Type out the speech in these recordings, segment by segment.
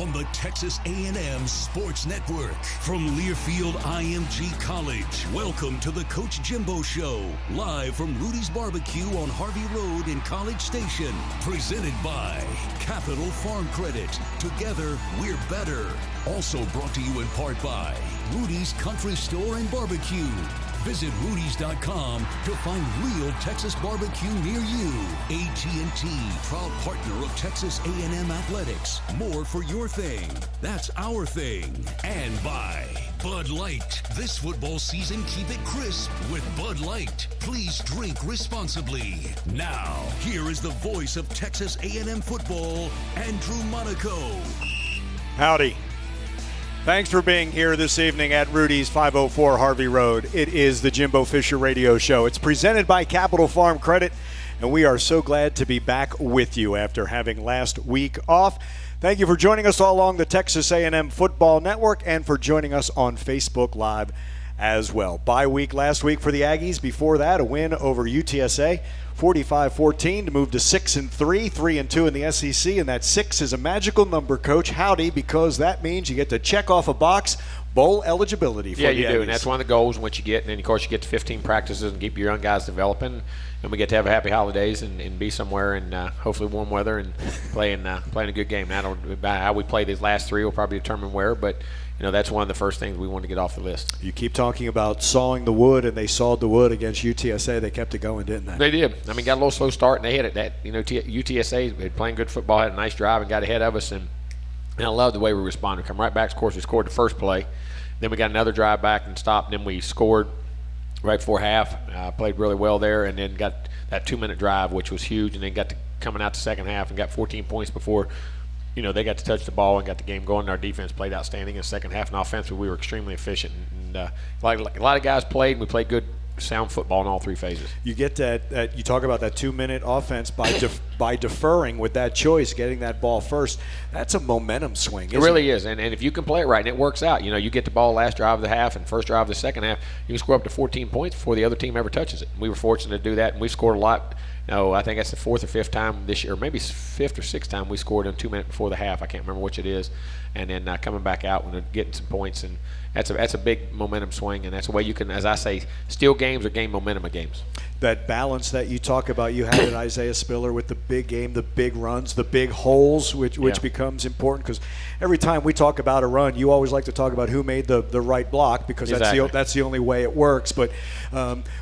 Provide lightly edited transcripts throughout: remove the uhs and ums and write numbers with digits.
on the Texas A&M Sports Network. From Learfield IMG College, welcome to the Coach Jimbo Show, live from Rudy's Barbecue on Harvey Road in College Station. Presented by Capital Farm Credit. Together, we're better. Also brought to you in part by Rudy's Country Store and Barbecue. Visit Rudy's.com to find real Texas barbecue near you. AT&T, proud partner of Texas A&M Athletics. More for your thing. That's our thing. And by Bud Light. This football season, keep it crisp with Bud Light. Please drink responsibly. Now, here is the voice of Texas A&M football, Andrew Monaco. Howdy. Thanks for being here this evening at Rudy's 504 Harvey Road. It is the Jimbo Fisher Radio Show. It's presented by Capital Farm Credit, and we are so glad to be back with you after having last week off. Thank you for joining us all along the Texas A&M Football Network and for joining us on Facebook Live as well. Bye week last week for the Aggies. Before that, a win over UTSA, 45-14 to move to 6-3, 3-2 in the SEC, and that 6 is a magical number, Coach. Howdy, because that means you get to check off a box, bowl eligibility for the Aggies. Yeah, you do, and that's one of the goals and what you get. And then, of course, you get to 15 practices and keep your young guys developing. And we get to have a happy holidays and be somewhere in hopefully warm weather and playing a good game. Now, how we play these last three will probably determine where, but that's one of the first things we want to get off the list. You keep talking about sawing the wood, and they sawed the wood against UTSA. They kept it going, didn't they? They did. I mean, got a little slow start, and they hit it. UTSA had playing good football, had a nice drive, and got ahead of us. And I love the way we responded. Come right back. Of course, we scored the first play. Then we got another drive back and stopped. And then we scored right before half. Played really well there, and then got that 2-minute drive, which was huge. And then got to coming out the second half and got 14 points before they got to touch the ball and got the game going. Our defense played outstanding in the second half, and offensively we were extremely efficient. And like a lot of guys played, and we played good, sound football in all three phases. You get that you talk about that 2-minute offense by deferring with that choice, getting that ball first. That's a momentum swing. It really is, and if you can play it right and it works out, you get the ball last drive of the half and first drive of the second half, you can score up to 14 points before the other team ever touches it. We were fortunate to do that, and we scored a lot. I think that's the fourth or fifth time this year, or maybe fifth or sixth time we scored in 2 minutes before the half. I can't remember which it is. And then coming back out and getting some points, and that's a big momentum swing, and that's the way you can, as I say, steal games or gain momentum of games. That balance that you talk about, you had at Isaiah Spiller with the big game, the big runs, the big holes, which becomes important, because every time we talk about a run, you always like to talk about who made the right block, because that's the only way it works. But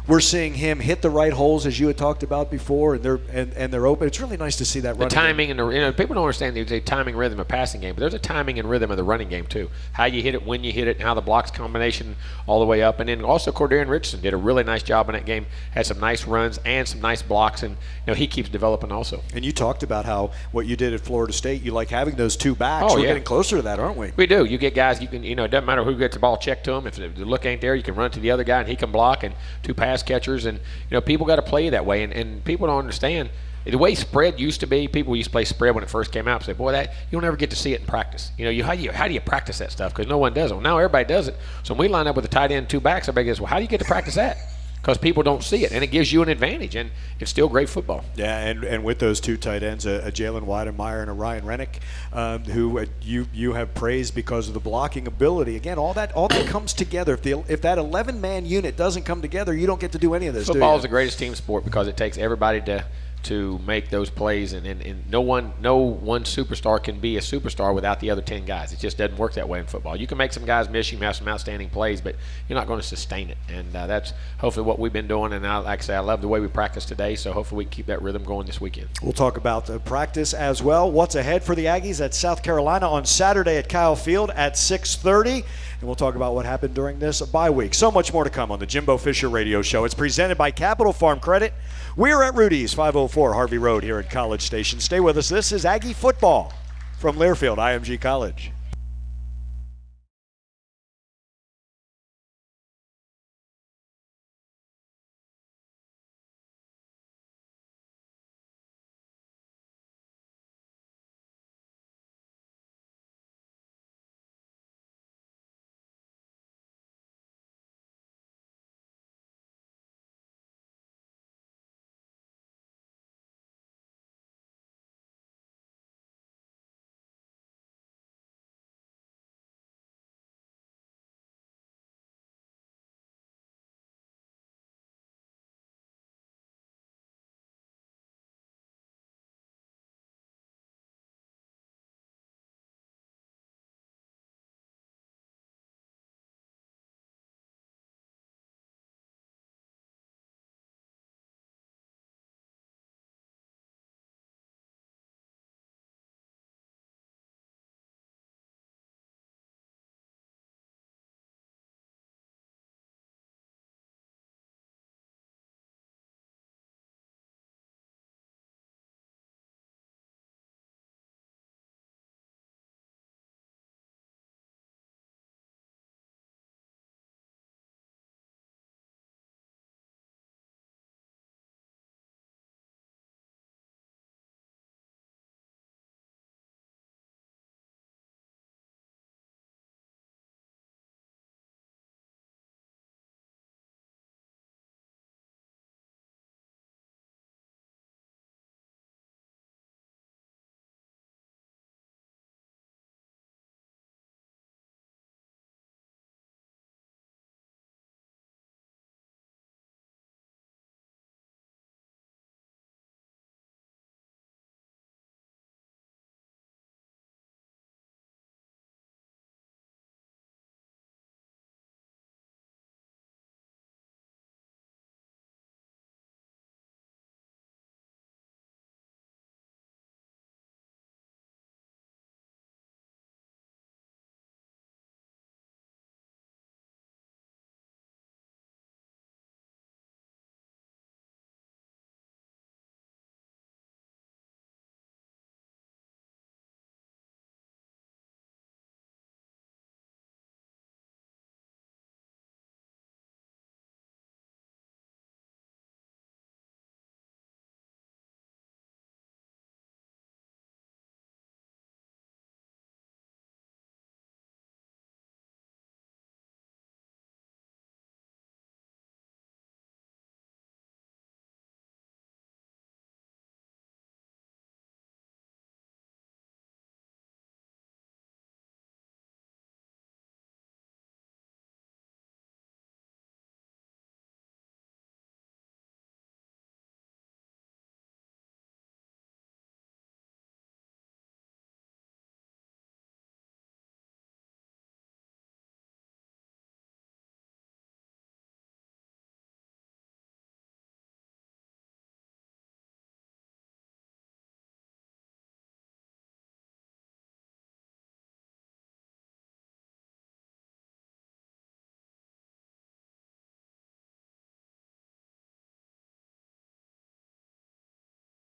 we're seeing him hit the right holes, as you had talked about before, and they're open. It's really nice to see that running. The timing game. And people don't understand the timing rhythm of passing game, but there's a timing and rhythm of the running game too. How you hit it, when you hit it, and how the blocks combination all the way up. And then also Cordarian Richardson did a really nice job in that game. Had some nice runs and some nice blocks, and he keeps developing also. And you talked about how what you did at Florida State, you like having those two backs. We're getting closer to that, aren't we? We do. You get guys, you can, it doesn't matter who gets the ball checked to him. If the look ain't there, you can run to the other guy and he can block, and two pass catchers. And people got to play that way, and people don't understand the way spread used to be. People used to play spread when it first came out. Say, boy, that you don't ever get to see it in practice. How do you practice that stuff? Because no one does it. Well, now everybody does it. So when we line up with a tight end, two backs, everybody goes, well, how do you get to practice that? Because people don't see it, and it gives you an advantage, and it's still great football. Yeah, and with those two tight ends, a Jalen Weidemeyer and a Ryan Rennick, who you have praised because of the blocking ability. Again, all that comes together. If that 11-man unit doesn't come together, you don't get to do any of this. Football is the greatest team sport because it takes everybody to make those plays, and no one superstar can be a superstar without the other 10 guys. It just doesn't work that way in football. You can make some guys miss, you can have some outstanding plays, but you're not going to sustain it, and that's hopefully what we've been doing. And like I say, I love the way we practice today, so hopefully we can keep that rhythm going this weekend. We'll talk about the practice as well. What's ahead for the Aggies at South Carolina on Saturday at Kyle Field at 6:30, and we'll talk about what happened during this bye week. So much more to come on the Jimbo Fisher Radio Show. It's presented by Capital Farm Credit. We're at Rudy's 504 Harvey Road here at College Station. Stay with us. This is Aggie Football from Learfield IMG College.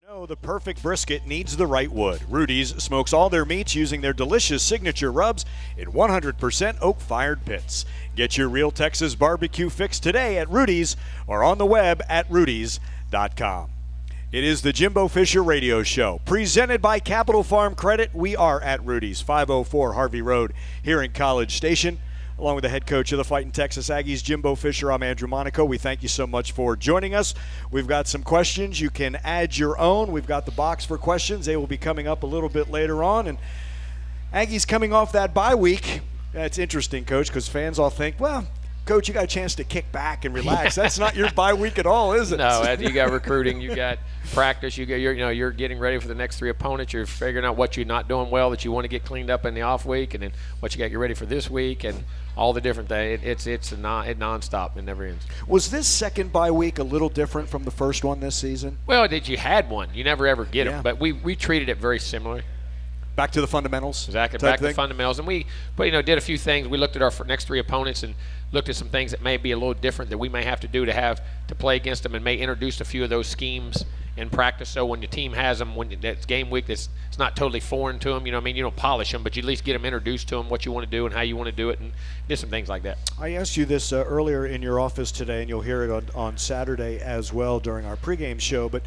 No, the perfect brisket needs the right wood. Rudy's smokes all their meats using their delicious signature rubs in 100% oak-fired pits. Get your real Texas barbecue fix today at Rudy's or on the web at rudys.com. It is the Jimbo Fisher Radio Show, presented by Capital Farm Credit. We are at Rudy's, 504 Harvey Road here in College Station. Along with the head coach of the Fighting Texas Aggies, Jimbo Fisher, I'm Andrew Monaco. We thank you so much for joining us. We've got some questions. You can add your own. We've got the box for questions. They will be coming up a little bit later on. And Aggies coming off that bye week. That's interesting, Coach, because fans all think, well, Coach, you got a chance to kick back and relax. That's not your bye week at all, is it? No, you got recruiting, you got practice, you're getting ready for the next three opponents. You're figuring out what you're not doing well that you want to get cleaned up in the off week, and then what you got you ready for this week, and all the different things. It's nonstop. It never ends. Was this second bye week a little different from the first one this season? Well, you had one. You never ever get them, but we treated it very similarly. Back to the fundamentals. Exactly, back to the fundamentals. And we did a few things. We looked at our next three opponents and looked at some things that may be a little different that we may have to do to play against them, and may introduce a few of those schemes in practice. So when your team has them, when that's game week, it's not totally foreign to them. You don't polish them, but you at least get them introduced to them, what you want to do and how you want to do it, and did some things like that. I asked you this earlier in your office today, and you'll hear it on Saturday as well during our pregame show, but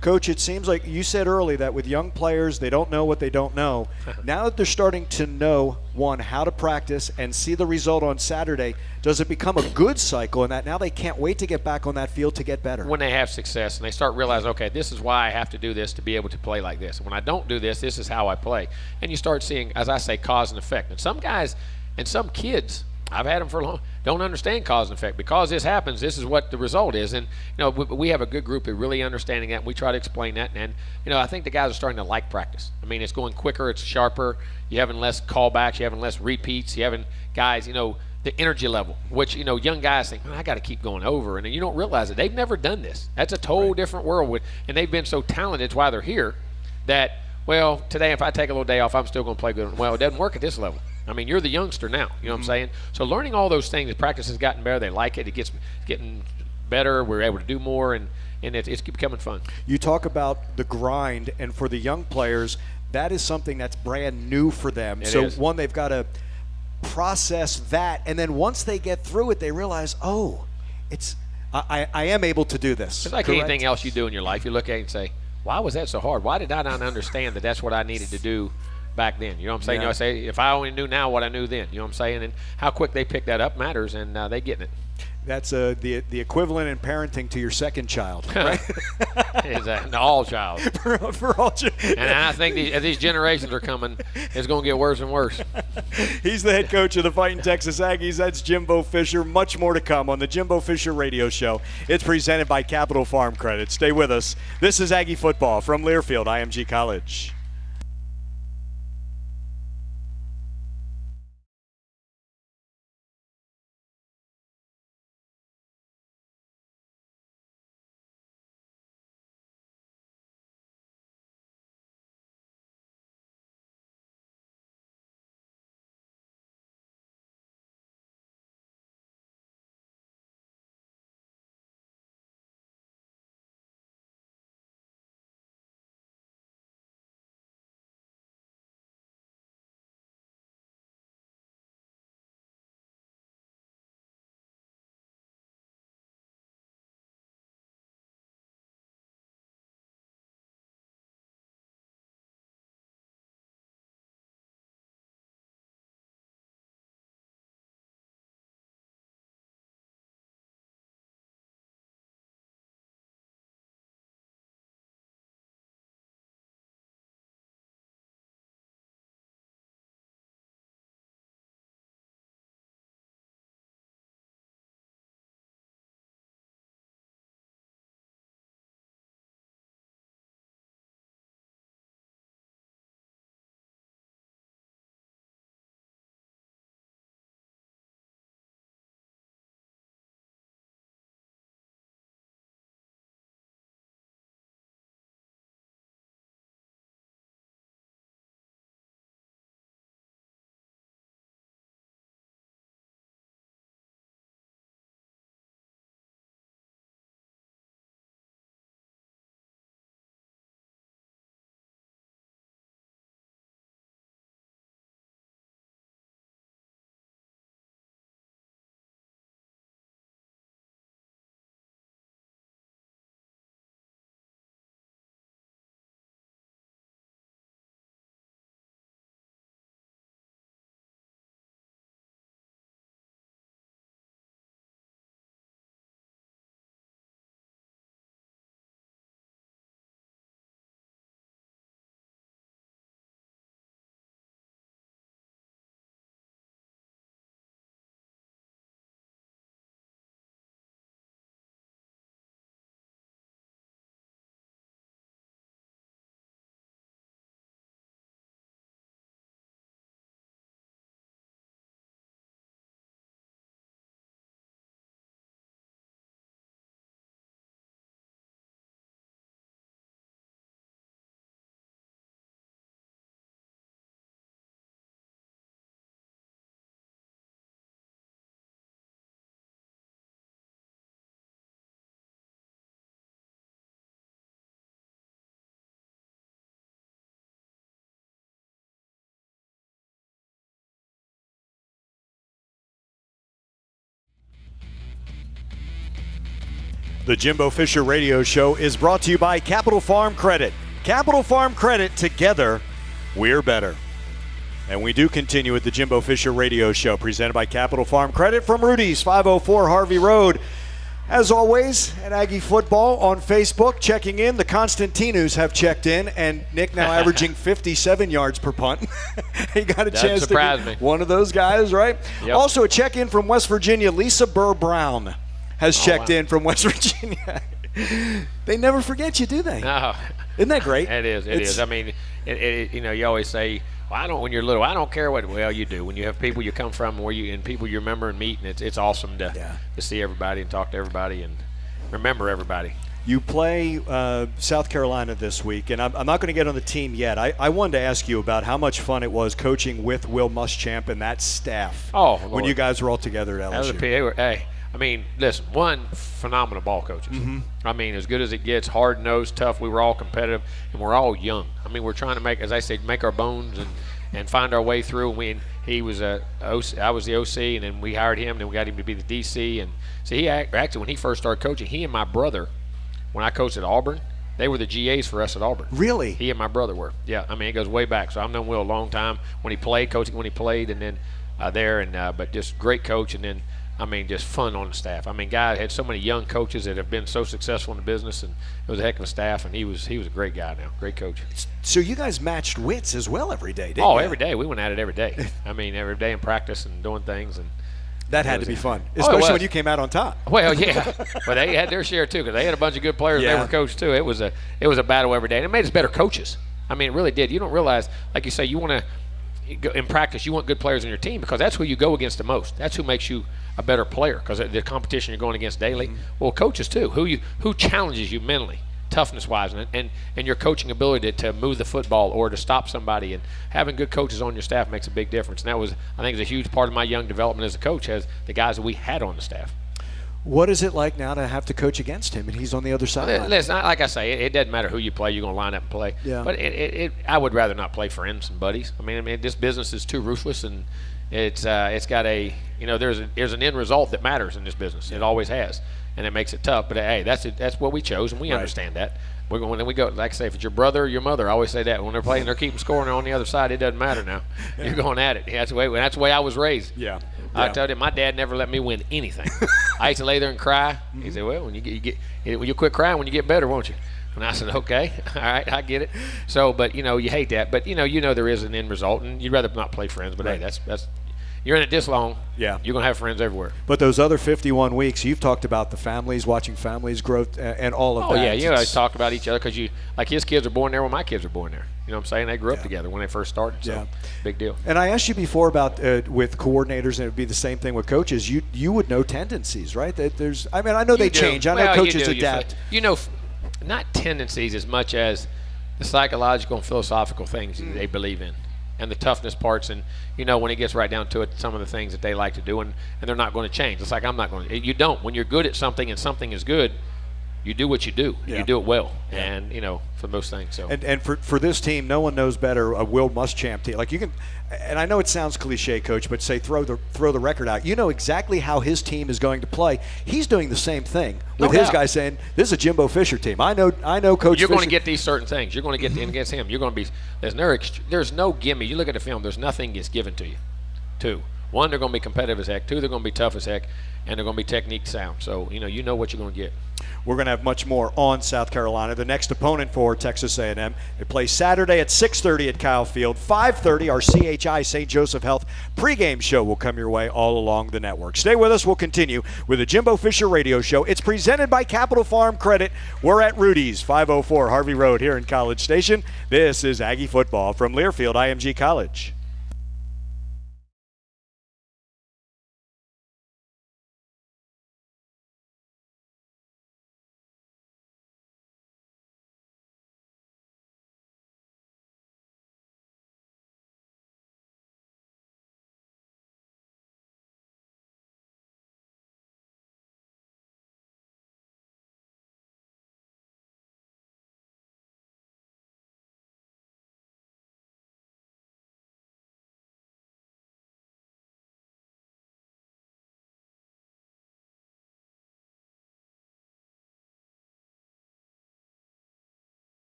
Coach, it seems like you said early that with young players, they don't know what they don't know. Now that they're starting to know, one, how to practice and see the result on Saturday, does it become a good cycle in that now they can't wait to get back on that field to get better? When they have success and they start realizing, okay, this is why I have to do this to be able to play like this. When I don't do this, this is how I play. And you start seeing, as I say, cause and effect. And some guys and some kids, I've had them for long, don't understand cause and effect. Because this happens, this is what the result is. And, we have a good group of really understanding that, and we try to explain that. And, I think the guys are starting to like practice. I mean, it's going quicker, it's sharper. You're having less callbacks, you're having less repeats. You're having guys, the energy level, which, young guys think, man, I got to keep going over. And you don't realize it. They've never done this. That's a total different world. And they've been so talented, it's why they're here, that, well, today if I take a little day off, I'm still going to play good. Well, it doesn't work at this level. I mean, you're the youngster now. You know what I'm saying? So learning all those things, the practice has gotten better. They like it. It's getting better. We're able to do more, and it's becoming fun. You talk about the grind, and for the young players, that is something that's brand new for them. One, they've got to process that, and then once they get through it, they realize, oh, I am able to do this. It's like anything else you do in your life. You look at it and say, why was that so hard? Why did I not understand that that's what I needed to do back then? You know what I'm saying? Yeah. I say, if I only knew now what I knew then. You know what I'm saying? And how quick they pick that up matters, and they getting it. That's the equivalent in parenting to your second child, right? It's an all child. for all children. And I think as these generations are coming, it's going to get worse and worse. He's the head coach of the Fighting Texas Aggies. That's Jimbo Fisher. Much more to come on the Jimbo Fisher Radio Show. It's presented by Capital Farm Credit. Stay with us. This is Aggie Football from Learfield, IMG College. The Jimbo Fisher Radio Show is brought to you by Capital Farm Credit. Capital Farm Credit, together, we're better. And we do continue with the Jimbo Fisher Radio Show, presented by Capital Farm Credit from Rudy's, 504 Harvey Road. As always, at Aggie Football on Facebook, checking in. The Constantinos have checked in, and Nick now averaging 57 yards per punt. He got a chance to be one of those guys, right? Yep. Also, a check-in from West Virginia. Lisa Burr Brown has checked in from West Virginia. They never forget you, do they? No. Isn't that great? It is. I mean, you always say, well, I don't. When you're little, I don't care what. Well, you do. When you have people you come from, and people you remember and meet, and it's awesome to see everybody and talk to everybody and remember everybody. You play South Carolina this week, and I'm not going to get on the team yet. I wanted to ask you about how much fun it was coaching with Will Muschamp and that staff. Oh, Lord. When you guys were all together at LSU. Hey, I mean, listen, one, phenomenal ball coaches. Mm-hmm. I mean, as good as it gets, hard-nosed, tough. We were all competitive, and we're all young. I mean, we're trying to make, as I said, make our bones and find our way through. He was I was the OC, and then we hired him, and then we got him to be the DC. And so he actually, when he first started coaching, he and my brother, when I coached at Auburn, they were the GAs for us at Auburn. Really? He and my brother were. Yeah, I mean, it goes way back. So I've known Will a long time when he played, coaching when he played, and then but just great coach, and then, I mean, just fun on the staff. I mean, guy had so many young coaches that have been so successful in the business, and it was a heck of a staff, and he was a great guy now, great coach. So you guys matched wits as well every day, didn't you? Every day. We went at it every day. I mean, every day in practice and doing things. And that had to be fun, especially when you came out on top. Well, yeah. But they had their share, too, because they had a bunch of good players. Yeah. They were coached, too. It was a battle every day, and it made us better coaches. I mean, it really did. You don't realize, like you say, you want to – in practice, you want good players on your team because that's who you go against the most. That's who makes you a better player because the competition you're going against daily. Mm-hmm. Well, coaches too. Who challenges you mentally, toughness-wise, and your coaching ability to move the football or to stop somebody. And having good coaches on your staff makes a big difference. And that was, I think, is a huge part of my young development as a coach, as the guys that we had on the staff. What is it like now to have to coach against him, and he's on the other side? Listen, like I say, it doesn't matter who you play. You're going to line up and play. Yeah. But I would rather not play friends and buddies. I mean, this business is too ruthless, and it's got there's an end result that matters in this business. It always has, and it makes it tough. But hey, that's what we chose, and we understand that. When we go, like I say, if it's your brother or your mother, I always say that when they're playing, they're keeping score, and they're on the other side. It doesn't matter now. You're going at it. That's the way I was raised. Yeah. I told him my dad never let me win anything. I used to lay there and cry. He said, "Well, when you quit crying when you get better, won't you?" And I said, "Okay, all right, I get it." So, but you hate that, but there is an end result, and you'd rather not play friends. But hey, that's you're in it this long. Yeah, you're gonna have friends everywhere. But those other 51 weeks, you've talked about the families, watching families grow, and all of that. Oh yeah, you guys talk about each other because his kids are born there when my kids are born there. You know what I'm saying? They grew up together when they first started. So big deal. And I asked you before about with coordinators, and it would be the same thing with coaches. You would know tendencies, right? I know they change. I know coaches adapt. Not tendencies as much as the psychological and philosophical things they believe in, and the toughness parts. And when it gets right down to it, some of the things that they like to do, and they're not going to change. It's like I'm not going to. You don't. When you're good at something and something is good, you do what you do. Yeah. You do it well, and for most things. So and for this team, no one knows better a Will Muschamp team. Like you can, and I know it sounds cliche, Coach, but say throw the record out. You know exactly how his team is going to play. He's doing the same thing with his guys, saying this is a Jimbo Fisher team. I know, Coach. You're Fisher. going to get these certain things. You're going to get against him. You're going to be there's no gimme. You look at the film. There's nothing gets given to you. Two. One, they're going to be competitive as heck. Two, they're going to be tough as heck, and they're going to be technique sound. So you know what you're going to get. We're going to have much more on South Carolina. The next opponent for Texas A&M, they play Saturday at 6:30 at Kyle Field. 5:30, our CHI St. Joseph Health pregame show will come your way all along the network. Stay with us. We'll continue with the Jimbo Fisher Radio Show. It's presented by Capital Farm Credit. We're at Rudy's, 504 Harvey Road here in College Station. This is Aggie Football from Learfield IMG College.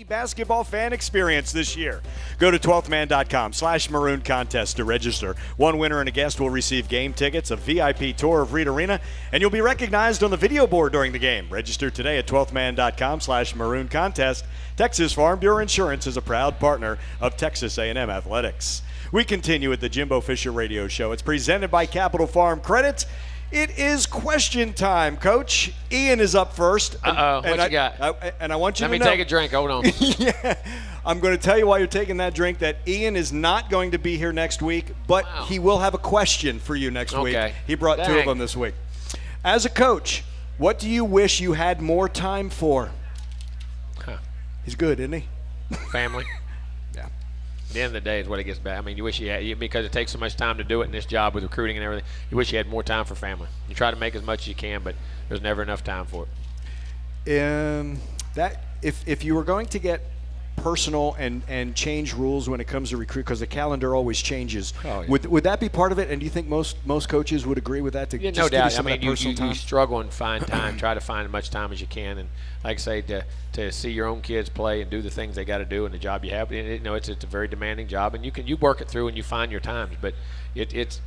Basketball fan experience this year. Go to 12thman.com/maroon contest to register. One winner and a guest will receive game tickets, a VIP tour of Reed Arena, and you'll be recognized on the video board during the game. Register today at 12thman.com/maroon contest. Texas Farm Bureau Insurance is a proud partner of Texas A&M Athletics. We continue with the Jimbo Fisher Radio Show. It's presented by Capital Farm Credit. It is question time, Coach. Ian is up first. What you got? I want you to know. Let me take a drink. Hold on. Yeah. I'm going to tell you while you're taking that drink that Ian is not going to be here next week, but he will have a question for you next week. He brought two of them this week. As a coach, what do you wish you had more time for? He's good, isn't he? Family. At the end of the day is what it gets back. I mean, you wish you had, because it takes so much time to do it in this job with recruiting and everything, you wish you had more time for family. You try to make as much as you can, but there's never enough time for it. If you were going to get personal and change rules when it comes to recruit, because the calendar always changes, would that be part of it? And do you think most coaches would agree with that? No doubt. I mean, you struggle and find time, try to find as much time as you can, and like I say, to see your own kids play and do the things they got to do and the job you have. It's a very demanding job, and you work it through and you find your times, but it's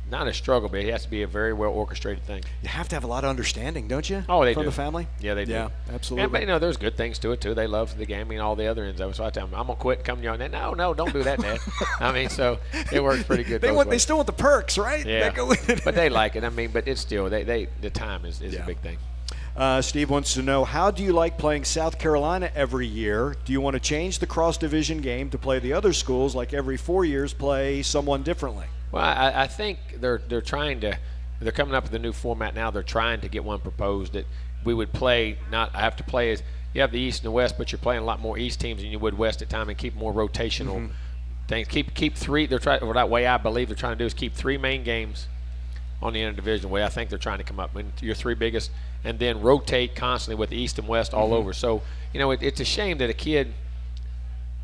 not a struggle, but it has to be a very well orchestrated thing. You have to have a lot of understanding, don't you? Oh, they from do. The family. Yeah, they do. Yeah, absolutely. But there's good things to it too. They love the game and all the other ends of it. So I tell them, I'm gonna quit and come to you on that. No, don't do that, Dad. I mean, so it works pretty good. They still want the perks, right? Yeah. Go with it. But they like it. I mean, but it's still the time is a big thing. Steve wants to know, how do you like playing South Carolina every year? Do you want to change the cross-division game to play the other schools, like every 4 years play someone differently? Well, I think they're trying to. They're coming up with a new format now. They're trying to get one proposed that we would play. Not I have to play as you have the East and the West, but you're playing a lot more East teams than you would West at time, and keep more rotational things. Keep three. They're trying. Or that way, I believe they're trying to do is keep 3 main games on the interdivision way. I think they're trying to come up with your 3 biggest, and then rotate constantly with the East and West all over. So it's a shame that a kid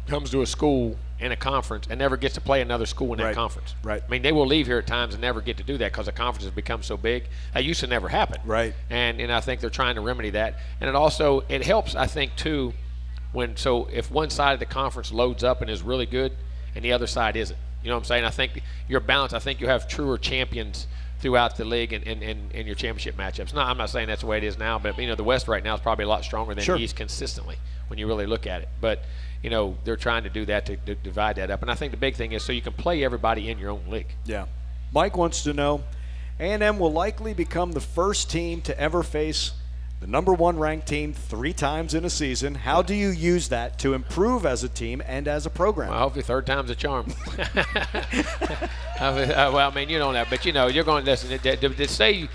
comes to a school in a conference and never gets to play another school in that conference. Right. I mean, they will leave here at times and never get to do that because the conference has become so big. That used to never happen. Right. And I think they're trying to remedy that. And it helps, I think, too, if one side of the conference loads up and is really good and the other side isn't. You know what I'm saying? I think you're balanced. I think you have truer champions throughout the league and your championship matchups. No, I'm not saying that's the way it is now, but the West right now is probably a lot stronger than the East consistently when you really look at it. But they're trying to do that to divide that up. And I think the big thing is so you can play everybody in your own league. Yeah. Mike wants to know, A&M will likely become the first team to ever face the number 1 ranked team 3 times in a season. How do you use that to improve as a team and as a program? Well, hopefully third time's a charm. Well, I mean, you don't have, but you're going to listen. To say,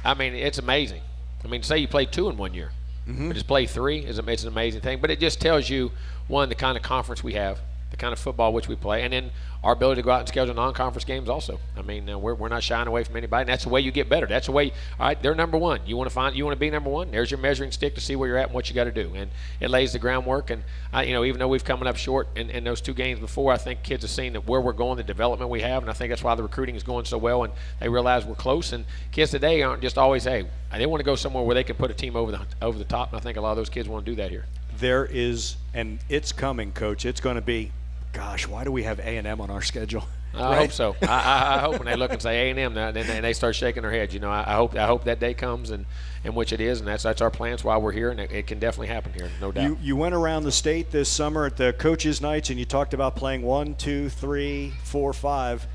I mean, it's amazing. I mean, say you play 2 in 1 year. But just play 3 it's an amazing thing. But it just tells you, one, the kind of conference we have, the kind of football which we play, and then our ability to go out and schedule non-conference games also. I mean, we're not shying away from anybody, and that's the way you get better. That's the way. All right, they're number 1. You want to be number 1. There's your measuring stick to see where you're at and what you got to do, and it lays the groundwork. And even though we've coming up short in those 2 games before, I think kids have seen that where we're going, the development we have, and I think that's why the recruiting is going so well, and they realize we're close. And kids today aren't just always they want to go somewhere where they can put a team over the top, and I think a lot of those kids want to do that here. There is, and it's coming, Coach. It's going to be. Gosh, why do we have A&M on our schedule? I hope so. I hope when they look and say A&M, and they start shaking their heads. I hope that day comes, and which it is, and that's our plans while we're here, and it can definitely happen here, no doubt. You went around the state this summer at the coaches' nights, and you talked about playing 1, 2, 3, 4, 5.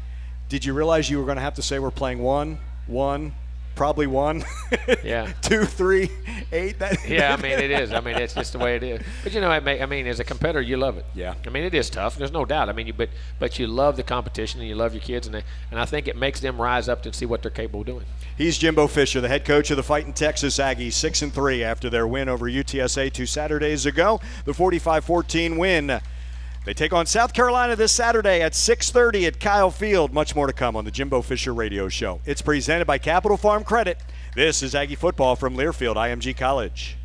Did you realize you were going to have to say we're playing 1, probably 1, yeah, 2, 3, 8? Yeah, I mean it is. I mean it's just the way it is. But I mean as a competitor, you love it. Yeah. I mean it is tough. There's no doubt. I mean but you love the competition and you love your kids and I think it makes them rise up to see what they're capable of doing. He's Jimbo Fisher, the head coach of the Fighting Texas Aggies, 6-3 after their win over UTSA 2 Saturdays ago. The 45-14 win. They take on South Carolina this Saturday at 6:30 at Kyle Field. Much more to come on the Jimbo Fisher Radio Show. It's presented by Capital Farm Credit. This is Aggie Football from Learfield IMG College.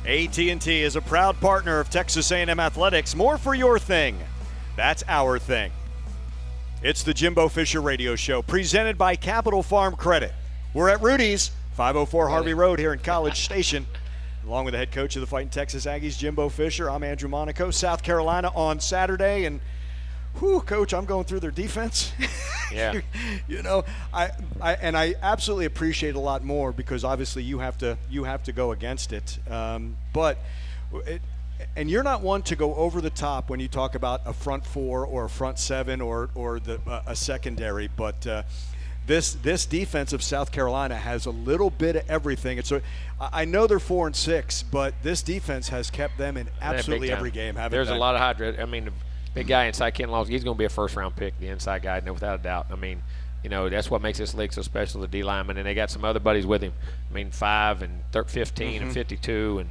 AT&T is a proud partner of Texas A&M Athletics. More for your thing. That's our thing. It's the Jimbo Fisher Radio Show, presented by Capital Farm Credit. We're at Rudy's, 504 Harvey Road here in College Station. Along with the head coach of the Fighting Texas Aggies, Jimbo Fisher, I'm Andrew Monaco. South Carolina on Saturday, and Coach, I'm going through their defense. Yeah. I absolutely appreciate it a lot more because obviously you have to go against it. And you're not one to go over the top when you talk about a front four or a front seven or a secondary, but this defense of South Carolina has a little bit of everything. I know they're 4-6, but this defense has kept them in absolutely every game. There's a lot of hydra. I mean, the big guy inside Ken Laws, he's going to be a first-round pick, the inside guy, no, without a doubt. I mean, that's what makes this league so special, the D lineman, and they got some other buddies with him. I mean, 5 and 15 and 52, and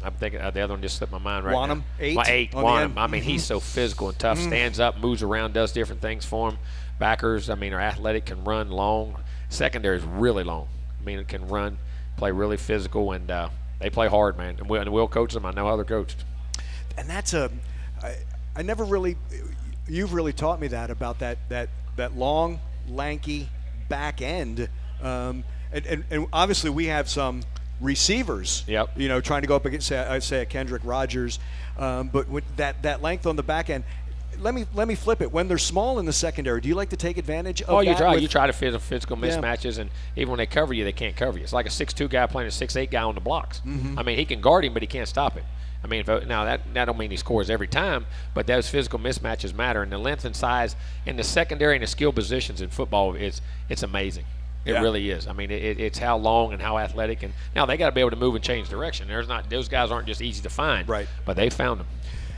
I'm thinking the other one just slipped my mind right now. 8. Wanham. I mean, he's so physical and tough. Stands up, moves around, does different things for him. Backers, I mean, are athletic, can run long. Secondary is really long. I mean, it can run, play really physical, and they play hard, man. And Will coaches them. I know how they're coached. And that's I never really – you've really taught me that about that long, lanky back end. And obviously we have some – receivers, trying to go up against, say a Kendrick Rogers, but with that length on the back end. Let me flip it. When they're small in the secondary, do you like to take advantage of that? You try to fit physical mismatches, and even when they cover you, they can't cover you. It's like a 6'2" guy playing a 6'8" guy on the blocks. I mean, he can guard him, but he can't stop him. I mean, now that don't mean he scores every time, but those physical mismatches matter, and the length and size in the secondary and the skill positions in football it's amazing. It really is. I mean, it's how long and how athletic, and now they got to be able to move and change direction. Those guys aren't just easy to find, right? But they found them.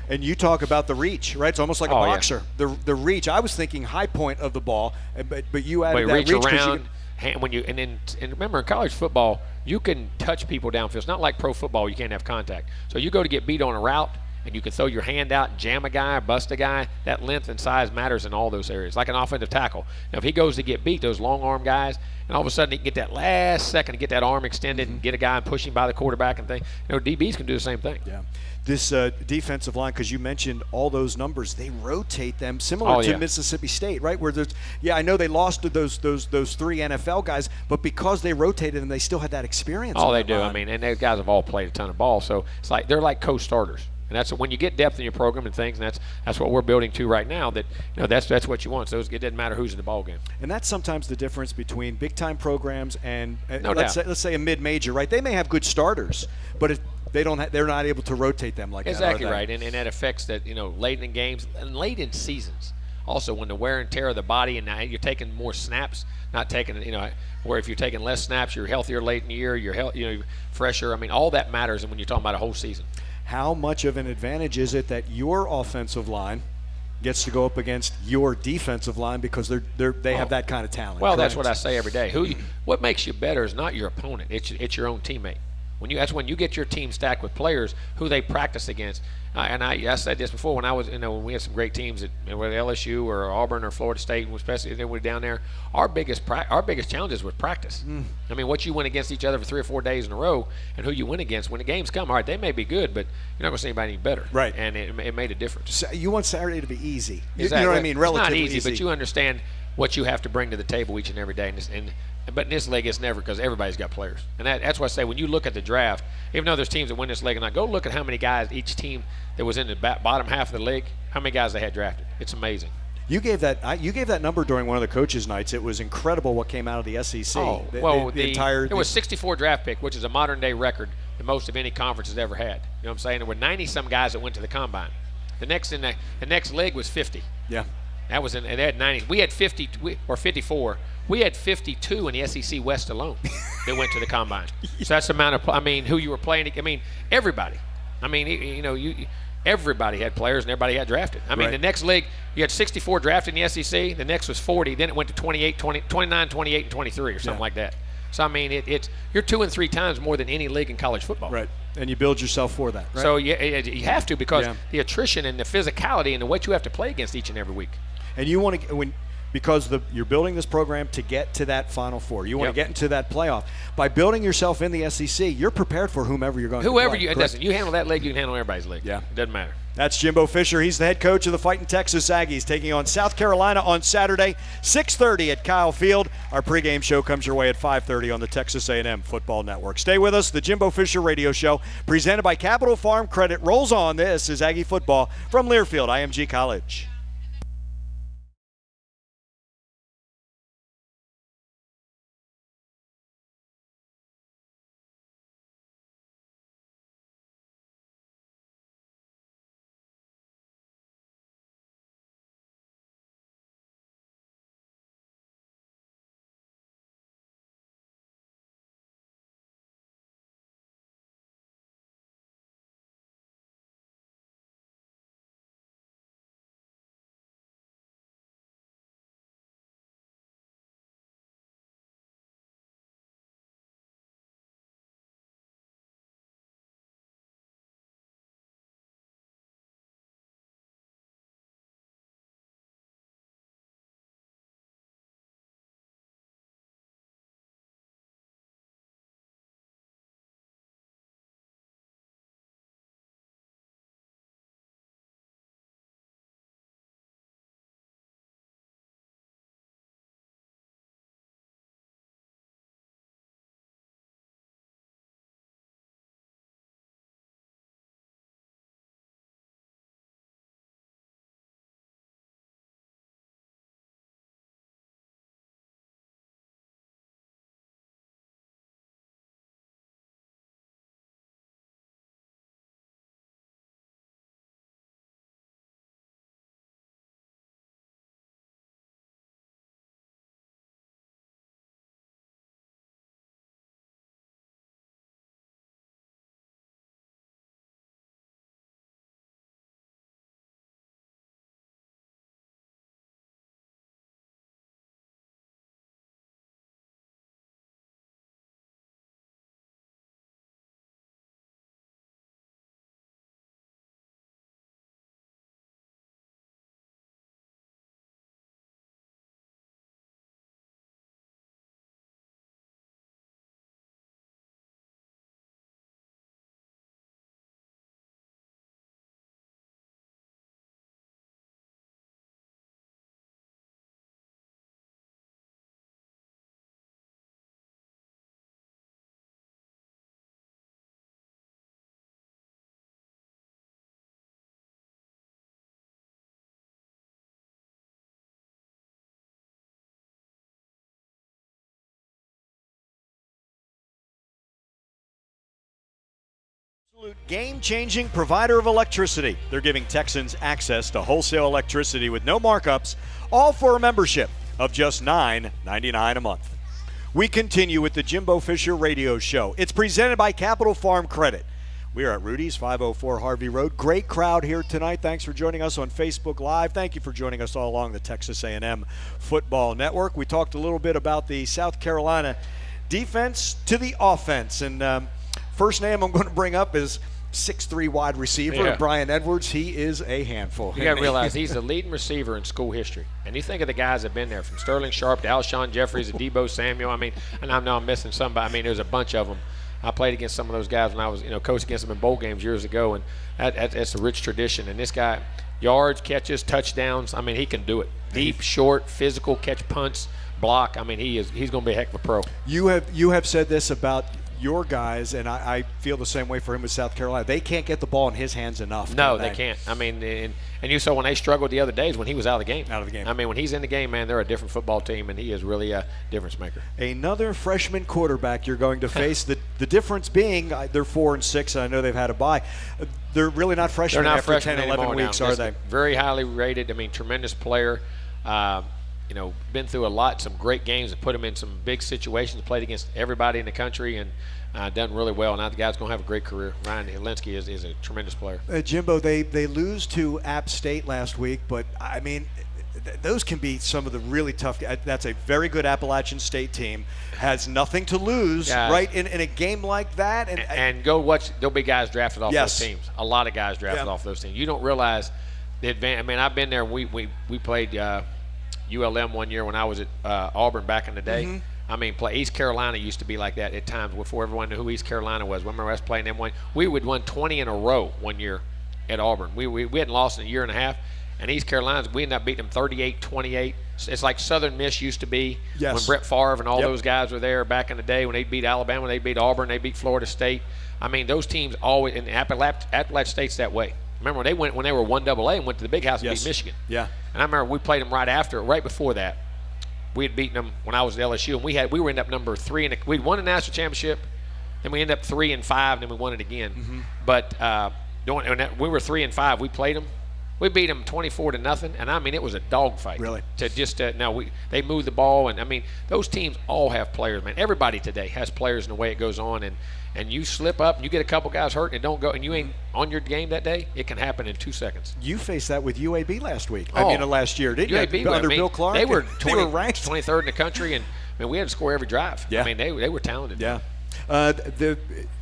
And you talk about the reach, right? It's almost like a boxer. Yeah. The reach. I was thinking high point of the ball, but you added that reach around. And remember in college football, you can touch people downfield. It's not like pro football. You can't have contact. So you go to get beat on a route, and you can throw your hand out and jam a guy, bust a guy. That length and size matters in all those areas, like an offensive tackle. Now, if he goes to get beat, those long-arm guys, and all of a sudden he can get that last second to get that arm extended and get a guy and push him by the quarterback and thing. DBs can do the same thing. Yeah. This defensive line, because you mentioned all those numbers, they rotate them similar to Mississippi State, right? Where I know they lost to those 3 NFL guys, but because they rotated them, they still had that experience. Oh, they do. I mean, and those guys have all played a ton of ball, so it's like they're like co-starters. And that's when you get depth in your program and things, and that's what we're building to right now. That that's what you want. So it doesn't matter who's in the ball game. And that's sometimes the difference between big time programs and let's say a mid major, right? They may have good starters, but they're not able to rotate them like exactly that. Exactly right, and that affects that late in games and late in seasons. Also, when the wear and tear of the body, and now you're taking more snaps, not taking where if you're taking less snaps, you're healthier late in the year, you're fresher. I mean, all that matters, and when you're talking about a whole season. How much of an advantage is it that your offensive line gets to go up against your defensive line because they have that kind of talent? Well, correct? That's what I say every day. What makes you better is not your opponent; it's your own teammate. That's when you get your team stacked with players who they practice against. And I said this before when I was, when we had some great teams at whether LSU or Auburn or Florida State, especially when we were down there. Our biggest challenges was practice. I mean, what you win against each other for 3 or 4 days in a row, and who you win against when the games come. All right, they may be good, but you're not going to see anybody any better. Right. And it made a difference. So you want Saturday to be easy. Exactly. You know what I mean? Relatively it's not easy, but you understand what you have to bring to the table each and every day. But in this league, it's never, because everybody's got players. And that's why I say when you look at the draft, even though there's teams that win this league, and I go look at how many guys each team that was in the bottom half of the league, how many guys they had drafted. It's amazing. You gave that number during one of the coaches' nights. It was incredible what came out of the SEC. There was 64 draft pick, which is a modern-day record, the most of any conference has ever had. You know what I'm saying? There were 90-some guys that went to the combine. The next league was 50. Yeah. That was and they had 90. We had 50 or 54. We had 52 in the SEC West alone that went to the combine. So that's the amount of. Who you were playing. Everybody. Everybody had players and everybody had drafted. The next league, you had 64 drafted in the SEC. The next was 40. Then it went to 28, 29, 28, and 23 or something like that. So it's you're 2 and 3 times more than any league in college football. Right. And you build yourself for that. Right? So you have to, because the attrition and the physicality and what you have to play against each and every week. And you want to, when because you're building this program to get to that Final Four. You want to get into that playoff. By building yourself in the SEC, you're prepared for whomever you're going to play. You handle that league, you can handle everybody's league. Yeah. It doesn't matter. That's Jimbo Fisher. He's the head coach of the Fighting Texas Aggies, taking on South Carolina on Saturday, 6:30 at Kyle Field. Our pregame show comes your way at 5:30 on the Texas A&M Football Network. Stay with us. The Jimbo Fisher Radio Show, presented by Capital Farm Credit, rolls on. This is Aggie Football from Learfield IMG College. Game-changing provider of electricity. They're giving Texans access to wholesale electricity with no markups, all for a membership of just $9.99 a month. We continue with the Jimbo Fisher Radio Show. It's presented by Capital Farm Credit. We are at Rudy's, 504 Harvey Road. Great crowd here tonight. Thanks for joining us on Facebook Live. Thank you for joining us all along the Texas A&M Football Network. We talked a little bit about the South Carolina defense to the offense. And first name I'm going to bring up is 6'3" wide receiver, Brian Edwards. He is a handful. You got to realize he's the leading receiver in school history. And you think of the guys that have been there, from Sterling Sharp to Alshon Jeffries to Debo Samuel. I mean, and I know I'm missing somebody. I mean, there's a bunch of them. I played against some of those guys when I was, coached against them in bowl games years ago, and that's a rich tradition. And this guy, yards, catches, touchdowns. I mean, he can do it. Deep, short, physical, catch punts, block. I mean, he's going to be a heck of a pro. You have said this about your guys, and I feel the same way for him with South Carolina. They can't get the ball in his hands enough. No, they can't. I mean, and you saw when they struggled the other days when he was out of the game. Out of the game. I mean, when he's in the game, man, they're a different football team, and he is really a difference maker. Another freshman quarterback you're going to face. The difference being they're 4 and 6, and I know they've had a bye. They're really not freshmen. They're not after freshmen 10, 11 weeks, now. Are they? Very highly rated. I mean, tremendous player. Been through a lot, some great games, and put him in some big situations, played against everybody in the country, and done really well. Now the guy's going to have a great career. Ryan Helinski is a tremendous player. Jimbo, they lose to App State last week, but, I mean, those can be some of the really tough. That's a very good Appalachian State team. Has nothing to lose, right, in a game like that. And go watch. There'll be guys drafted off Yes. those teams. A lot of guys drafted off those teams. You don't realize the advantage. I mean, I've been there. We played ULM one year when I was at Auburn back in the day. I mean, East Carolina used to be like that at times before everyone knew who East Carolina was. Remember us playing them one? We would win 20 in a row one year at Auburn. We hadn't lost in a year and a half. And East Carolina, we ended up beating them 38-28. It's like Southern Miss used to be when Brett Favre and all those guys were there back in the day when they beat Alabama, they beat Auburn, they beat Florida State. I mean, those teams always, and Appalachian State's that way. Remember when they were 1AA and went to the big house and beat Michigan. Yeah. And I remember we played them right before that. We had beaten them when I was at LSU, and we were ended up number 3, and we'd won a national championship. Then we ended up 3-5, and then we won it again. But when we were 3-5, we played them. We beat them 24-0, and I mean it was a dogfight. Really? They moved the ball, and I mean those teams all have players, man. Everybody today has players in the way it goes on, and you slip up and you get a couple guys hurt and it don't go, and you ain't on your game that day, it can happen in 2 seconds. You faced that with UAB last week. Last year, didn't UAB, you? Under Bill Clark, they were ranked 23rd in the country, and I mean we had to score every drive. Yeah. I mean they were talented. Yeah.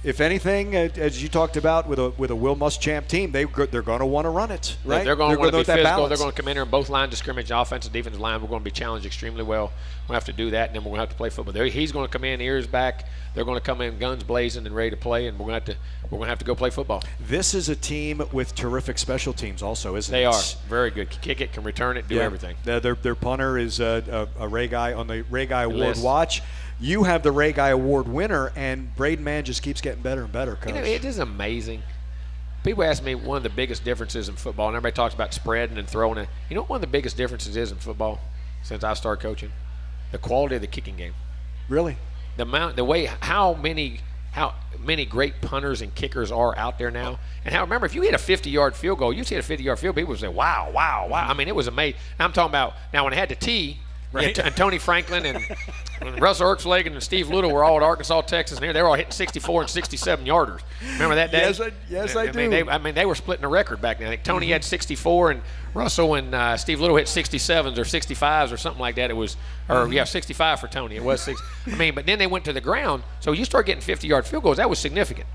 If anything, as you talked about with a Will Muschamp team, they're going to want to run it, right? They're going to want to be physical. They're going to come in here on both lines of scrimmage, offensive, defensive line. We're going to be challenged extremely well. We'll have to do that, and then we're going to have to play football. He's going to come in, ears back. They're going to come in, guns blazing, and ready to play, and we're going to have to go play football. This is a team with terrific special teams, also, isn't it? They are very good. Can kick it, can return it, do everything. Their punter is a Ray Guy on the Ray Guy Award watch. You have the Ray Guy Award winner, and Braden Mann just keeps getting better and better, Coach. It is amazing. People ask me one of the biggest differences in football, and everybody talks about spreading and throwing it. You know what one of the biggest differences is in football since I started coaching? The quality of the kicking game. Really? How many great punters and kickers are out there now. And remember, if you hit a 50-yard field goal, you hit a 50-yard field, people would say, wow. I mean, it was amazing. I'm talking about now when I had the tee, right? And Tony Franklin and Russell Ertzlagen and Steve Little were all at Arkansas, Texas, and they were all hitting 64 and 67 yarders. Remember that day? Yes, I do. They were splitting a record back then. I think Tony had 64, and Russell and Steve Little hit 67s or 65s or something like that. It was, 65 for Tony. It was 6. But then they went to the ground, so you start getting 50-yard field goals. That was significant.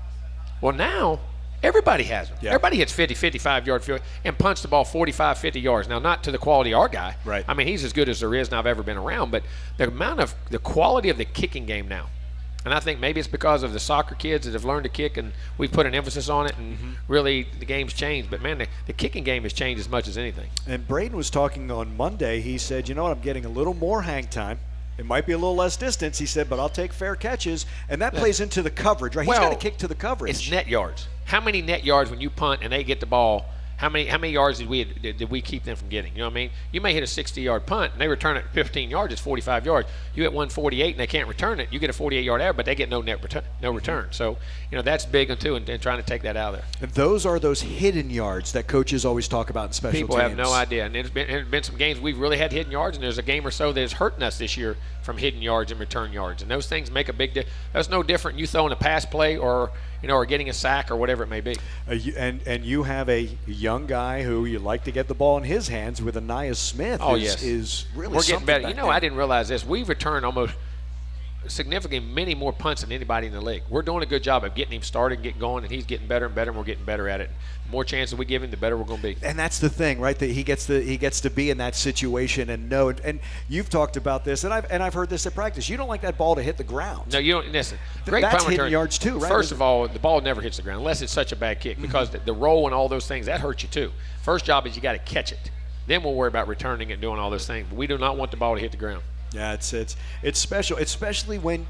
Well, now everybody has them. Yeah. Everybody hits 50, 55-yard field and punts the ball 45, 50 yards. Now, not to the quality of our guy. Right. I mean, he's as good as there is and I've ever been around, but the quality of the kicking game now. And I think maybe it's because of the soccer kids that have learned to kick, and we've put an emphasis on it, and really the game's changed. But, man, the kicking game has changed as much as anything. And Braden was talking on Monday. He said, you know what, I'm getting a little more hang time. It might be a little less distance, he said, but I'll take fair catches. And that plays into the coverage, right? He's got to kick to the coverage. It's net yards. How many net yards when you punt and they get the ball? How many yards did we keep them from getting? You know what I mean? You may hit a 60-yard punt and they return it 15 yards. It's 45 yards. You hit 148 and they can't return it. You get a 48-yard error, but they get no return. So that's big too, and trying to take that out of there. And those are those hidden yards that coaches always talk about in special teams. People have no idea. And there's been some games we've really had hidden yards, and there's a game or so that is hurting us this year from hidden yards and return yards. And those things make a big difference. That's no different you throwing a pass play or getting a sack or whatever it may be. And you have a young guy who you like to get the ball in his hands with Anaya Smith. Is really We're getting better. There. I didn't realize this. We've returned almost significantly many more punts than anybody in the league. We're doing a good job of getting him started and getting going, and he's getting better and better, and we're getting better at it. The more chances we give him, the better we're going to be. And that's the thing, right? That he gets to be in that situation and know. And you've talked about this, and I've heard this at practice. You don't like that ball to hit the ground. No, you don't. Listen, that's hidden yards too, right? First of all, the ball never hits the ground unless it's such a bad kick, because the roll and all those things that hurts you too. First job is you got to catch it. Then we'll worry about returning it and doing all those things. But we do not want the ball to hit the ground. Yeah, it's special, especially when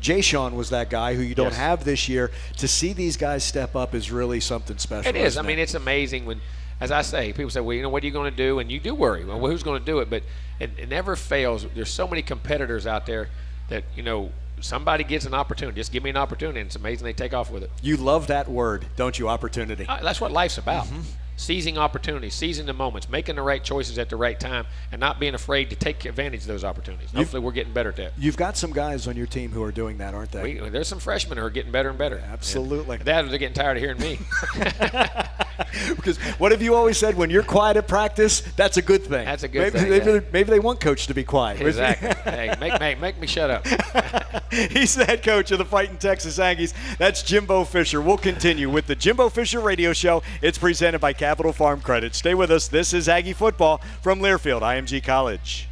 Jay Sean was that guy who you don't have this year. To see these guys step up is really something special. It is. I mean, it's amazing when, as I say, people say, well, what are you going to do? And you do worry. Well, who's going to do it? But it never fails. There's so many competitors out there that, somebody gets an opportunity. Just give me an opportunity, and it's amazing they take off with it. You love that word, don't you, opportunity? That's what life's about. Seizing opportunities, seizing the moments, making the right choices at the right time, and not being afraid to take advantage of those opportunities. Hopefully we're getting better at that. You've got some guys on your team who are doing that, aren't they? There's some freshmen who are getting better and better. Absolutely. They're getting tired of hearing me. Because what have you always said? When you're quiet at practice, that's a good thing. That's a good thing. thing. Maybe they want Coach to be quiet. Exactly. Hey, make me shut up. He's the head coach of the Fighting Texas Aggies. That's Jimbo Fisher. We'll continue with the Jimbo Fisher Radio Show. It's presented by Capital Farm Credit. Stay with us. This is Aggie Football from Learfield IMG College.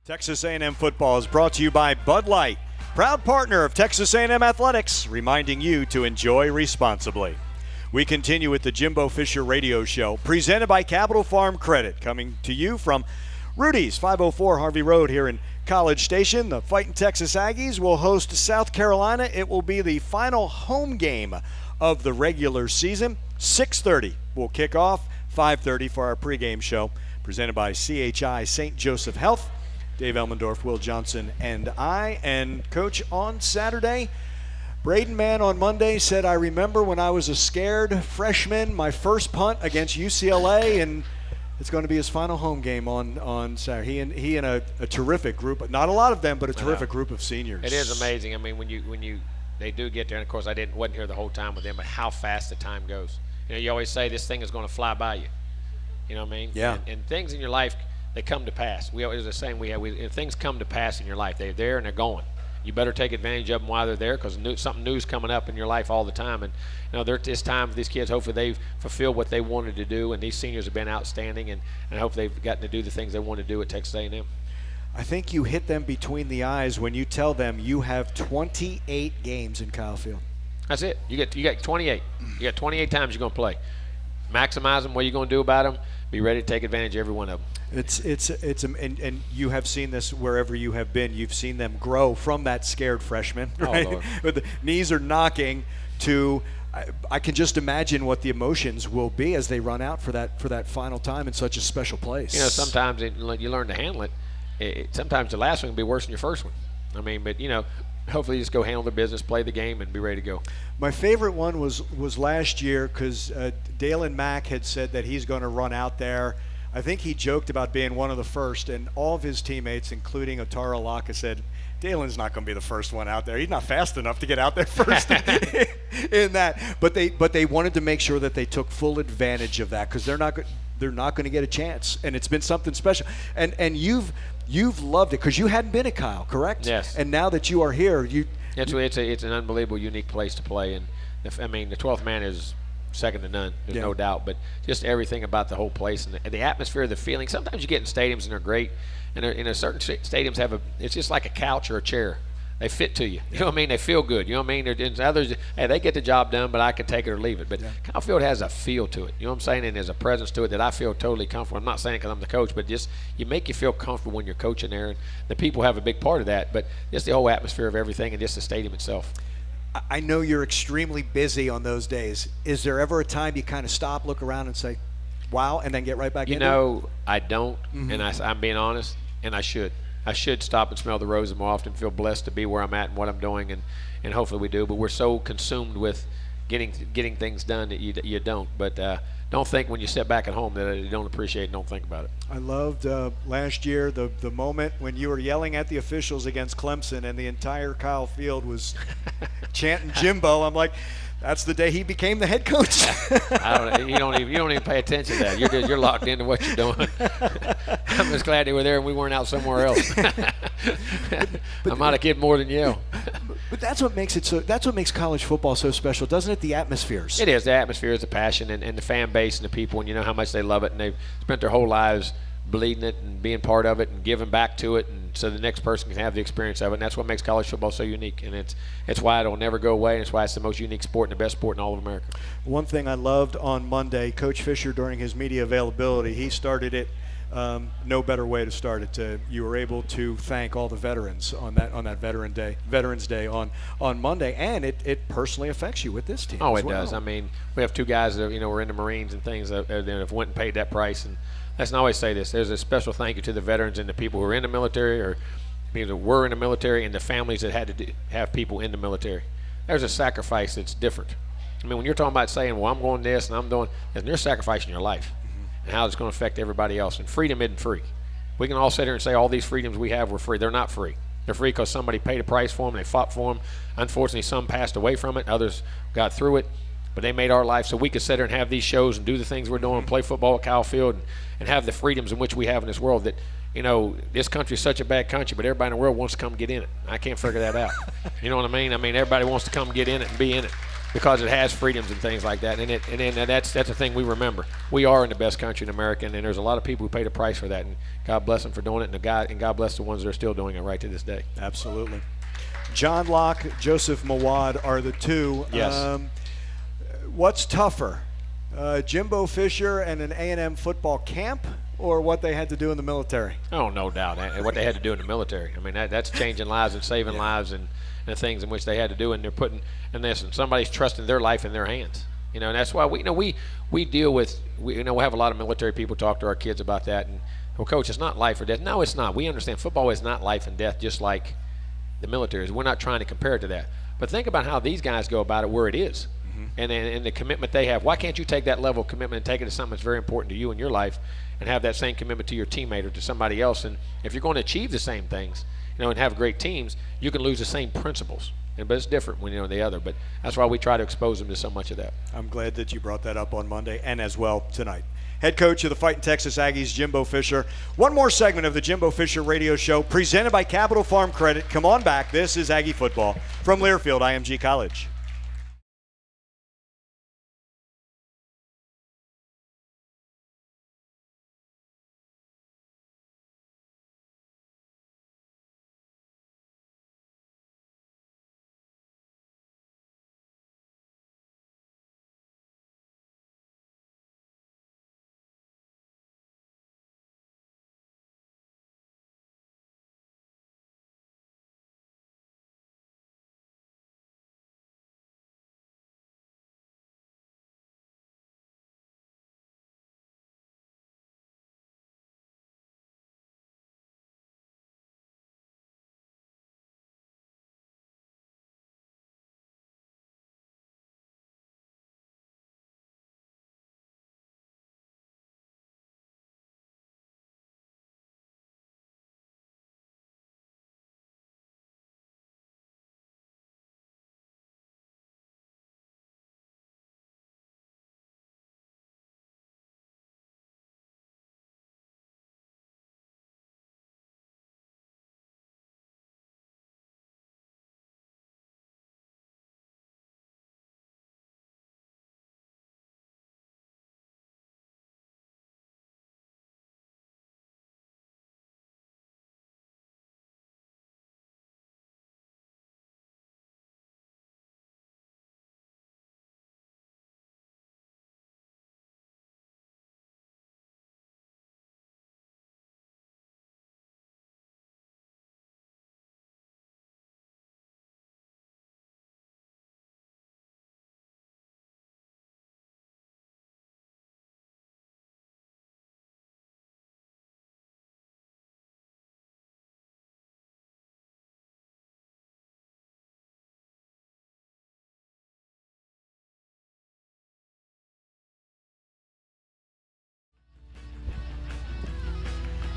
Texas A&M football is brought to you by Bud Light, proud partner of Texas A&M Athletics, reminding you to enjoy responsibly. We continue with the Jimbo Fisher Radio Show, presented by Capital Farm Credit, coming to you from Rudy's, 504 Harvey Road here in College Station. The Fighting Texas Aggies will host South Carolina. It will be the final home game of the regular season. 6:30 will kick off, 5:30 for our pregame show, presented by CHI St. Joseph Health. Dave Elmendorf, Will Johnson, and I. And, Coach, on Saturday, Braden Mann on Monday said, I remember when I was a scared freshman, my first punt against UCLA, and it's going to be his final home game on Saturday. He and a terrific group, not a lot of them, but a terrific group of seniors. It is amazing. I mean, when they do get there, and, of course, I wasn't here the whole time with them, but how fast the time goes. You know, you always say this thing is going to fly by you. You know what I mean? Yeah. And things in your life, they come to pass. We always the same. If things come to pass in your life, they're there and they're going. You better take advantage of them while they're there, because something new's coming up in your life all the time. And you know, it's time for these kids. Hopefully, they've fulfilled what they wanted to do, and these seniors have been outstanding. And I hope they've gotten to do the things they want to do at Texas A&M. I think you hit them between the eyes when you tell them you have 28 games in Kyle Field. That's it. You got 28. You got 28 times you're going to play. Maximize them. What are you going to do about them? Be ready to take advantage of every one of them. And you have seen this wherever you have been. You've seen them grow from that scared freshman, right? Oh, But the knees are knocking to. I can just imagine what the emotions will be as they run out for that final time in such a special place. You know, sometimes you learn to handle it. Sometimes the last one can be worse than your first one. I mean, but you know, hopefully you just go handle the business, play the game, and be ready to go. My favorite one was last year, because Dalen Mack had said that he's going to run out there. I think he joked about being one of the first, and all of his teammates, including Otaro Laka, said, Dalen's not going to be the first one out there. He's not fast enough to get out there first in that. But they wanted to make sure that they took full advantage of that, because they're not going to get a chance, and it's been something special. And you've loved it, because you hadn't been at Kyle, correct? Yes. And now that you are here, it's an unbelievable, unique place to play. And the 12th man is second to none. There's no doubt. But just everything about the whole place and the atmosphere, the feeling. Sometimes you get in stadiums and they're great, and certain stadiums have it's just like a couch or a chair. They fit to you. You know what I mean? They feel good. You know what I mean? There's others, hey, they get the job done, but I can take it or leave it. But Kyle Field has a feel to it. You know what I'm saying? And there's a presence to it that I feel totally comfortable. I'm not saying it because I'm the coach, but just you make you feel comfortable when you're coaching there. And the people have a big part of that. But just the whole atmosphere of everything and just the stadium itself. I know you're extremely busy on those days. Is there ever a time you kind of stop, look around, and say, wow, and then get right back into it? You know, I don't, and I'm being honest, and I should. I should stop and smell the roses more often, feel blessed to be where I'm at and what I'm doing, and hopefully we do. But we're so consumed with getting things done that you don't. But don't think when you sit back at home that you don't appreciate and don't think about it. I loved last year the moment when you were yelling at the officials against Clemson and the entire Kyle Field was chanting Jimbo. I'm like, that's the day he became the head coach. You don't even pay attention to that. You're locked into what you're doing. I'm just glad they were there and we weren't out somewhere else. I might have kid more than you. But that's what makes it so. That's what makes college football so special, doesn't it? The atmospheres. It is. The atmosphere is the passion and the fan base and the people, and you know how much they love it, and they've spent their whole lives bleeding it and being part of it and giving back to it, and so the next person can have the experience of it. And that's what makes college football so unique, and it's why it'll never go away, and it's why it's the most unique sport and the best sport in all of America. One thing I loved on Monday, Coach Fisher, during his media availability, he started it. No better way to start it. You were able to thank all the veterans on that Veterans Day on Monday, and it personally affects you with this team. Oh, it does. I mean, we have two guys that were in the Marines and things that have went and paid that price. And let's always say this: there's a special thank you to the veterans and the people who are in the military, or people that were in the military, and the families that had to have people in the military. There's a sacrifice that's different. I mean, when you're talking about saying, "Well, I'm going this and I'm doing," and you're sacrificing your life. And how it's going to affect everybody else. And freedom isn't free. We can all sit here and say all these freedoms we have were free. They're not free. They're free because somebody paid a price for them. They fought for them. Unfortunately, some passed away from it. Others got through it. But they made our life so we could sit here and have these shows and do the things we're doing, play football at Kyle Field, and have the freedoms in which we have in this world that, this country is such a bad country, but everybody in the world wants to come get in it. I can't figure that out. You know what I mean? I mean, everybody wants to come get in it and be in it, because it has freedoms and things like that, and that's the thing we remember. We are in the best country in America, and there's a lot of people who paid a price for that, and God bless them for doing it, and God bless the ones that are still doing it right to this day. Absolutely. John Locke, Joseph Mawad are the two. Yes. What's tougher, Jimbo Fisher and an A&M football camp, or what they had to do in the military? Oh, no doubt. What they had to do in the military. I mean, that's changing lives and saving lives and the things in which they had to do, and they're putting in this, and somebody's trusting their life in their hands. And that's why we deal with we have a lot of military people talk to our kids about that, and well, coach, it's not life or death. No, it's not. We understand football is not life and death, just like the military is. We're not trying to compare it to that. But think about how these guys go about it, where it is, and the commitment they have. Why can't you take that level of commitment and take it to something that's very important to you in your life, and have that same commitment to your teammate or to somebody else? And if you're going to achieve the same things, and have great teams, you can lose the same principles. But it's different when you're the other. But that's why we try to expose them to so much of that. I'm glad that you brought that up on Monday and as well tonight. Head coach of the Fighting Texas Aggies, Jimbo Fisher. One more segment of the Jimbo Fisher Radio Show presented by Capital Farm Credit. Come on back. This is Aggie Football from Learfield IMG College.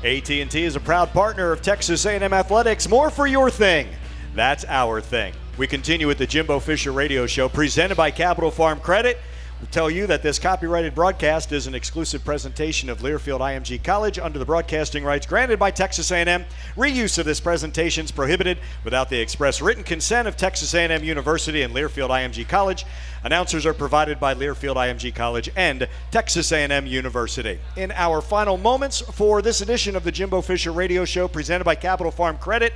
AT&T is a proud partner of Texas A&M Athletics. More for your thing. That's our thing. We continue with the Jimbo Fisher Radio Show, presented by Capital Farm Credit. We'll tell you that this copyrighted broadcast is an exclusive presentation of Learfield IMG College under the broadcasting rights granted by Texas A&M. Reuse of this presentation is prohibited without the express written consent of Texas A&M University and Learfield IMG College. Announcers are provided by Learfield IMG College and Texas A&M University. In our final moments for this edition of the Jimbo Fisher Radio Show, presented by Capital Farm Credit,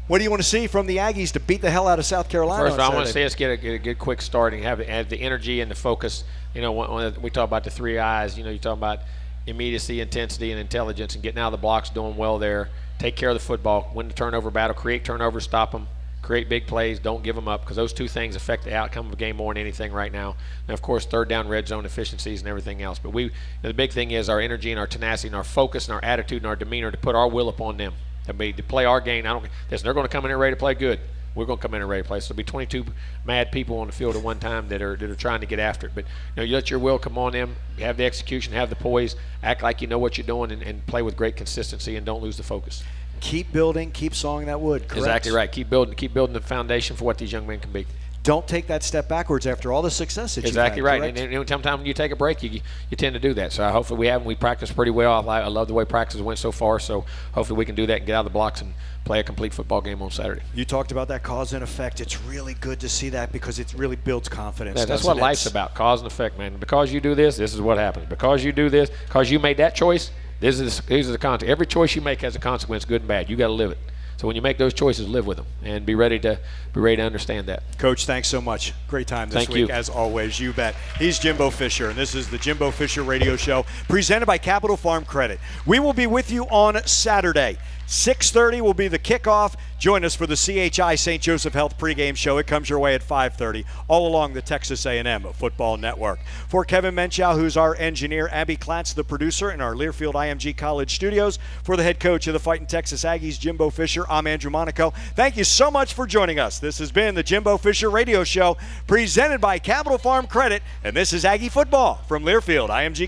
what do you want to see from the Aggies to beat the hell out of South Carolina? First of all, I want to see us get a good quick start and have the energy and the focus. You know, when we talk about the 3 I's, you know, you talk about immediacy, intensity, and intelligence, and getting out of the blocks, doing well there. Take care of the football, win the turnover battle, create turnovers, stop them, create big plays, don't give them up, because those 2 things affect the outcome of a game more than anything right now. And, of course, third down, red zone efficiencies and everything else. But the big thing is our energy and our tenacity and our focus and our attitude and our demeanor to put our will upon them. To play our game. They're going to come in here ready to play good. We're going to come in here ready to play. So there'll be 22 mad people on the field at one time that are trying to get after it. But you let your will come on them, have the execution, have the poise, act like you know what you're doing, and play with great consistency and don't lose the focus. Keep building, keep sawing that wood. Correct? Exactly right. Keep building the foundation for what these young men can be. Don't take that step backwards after all the success that you've had. Exactly right. And sometimes when you take a break, you tend to do that. So hopefully we haven't. We practiced pretty well. I love the way practice went so far. So hopefully we can do that and get out of the blocks and play a complete football game on Saturday. You talked about that cause and effect. It's really good to see that because it really builds confidence. Yeah, that's what life's about, cause and effect, man. Because you do this is what happens. Because you do this, because you made that choice, these are the consequences. Every choice you make has a consequence, good and bad. You got to live it. So when you make those choices, live with them and be ready to understand that. Coach, thanks so much. Great time this week, as always. You bet. He's Jimbo Fisher, and this is the Jimbo Fisher Radio Show, presented by Capital Farm Credit. We will be with you on Saturday. 6:30 will be the kickoff. Join us for the CHI St. Joseph Health pregame show. It comes your way at 5:30, all along the Texas A&M Football Network. For Kevin Menchow, who's our engineer, Abby Klatz, the producer, in our Learfield IMG College studios, for the head coach of the Fighting Texas Aggies, Jimbo Fisher, I'm Andrew Monaco. Thank you so much for joining us. This has been the Jimbo Fisher Radio Show, presented by Capital Farm Credit, and this is Aggie Football from Learfield IMG College.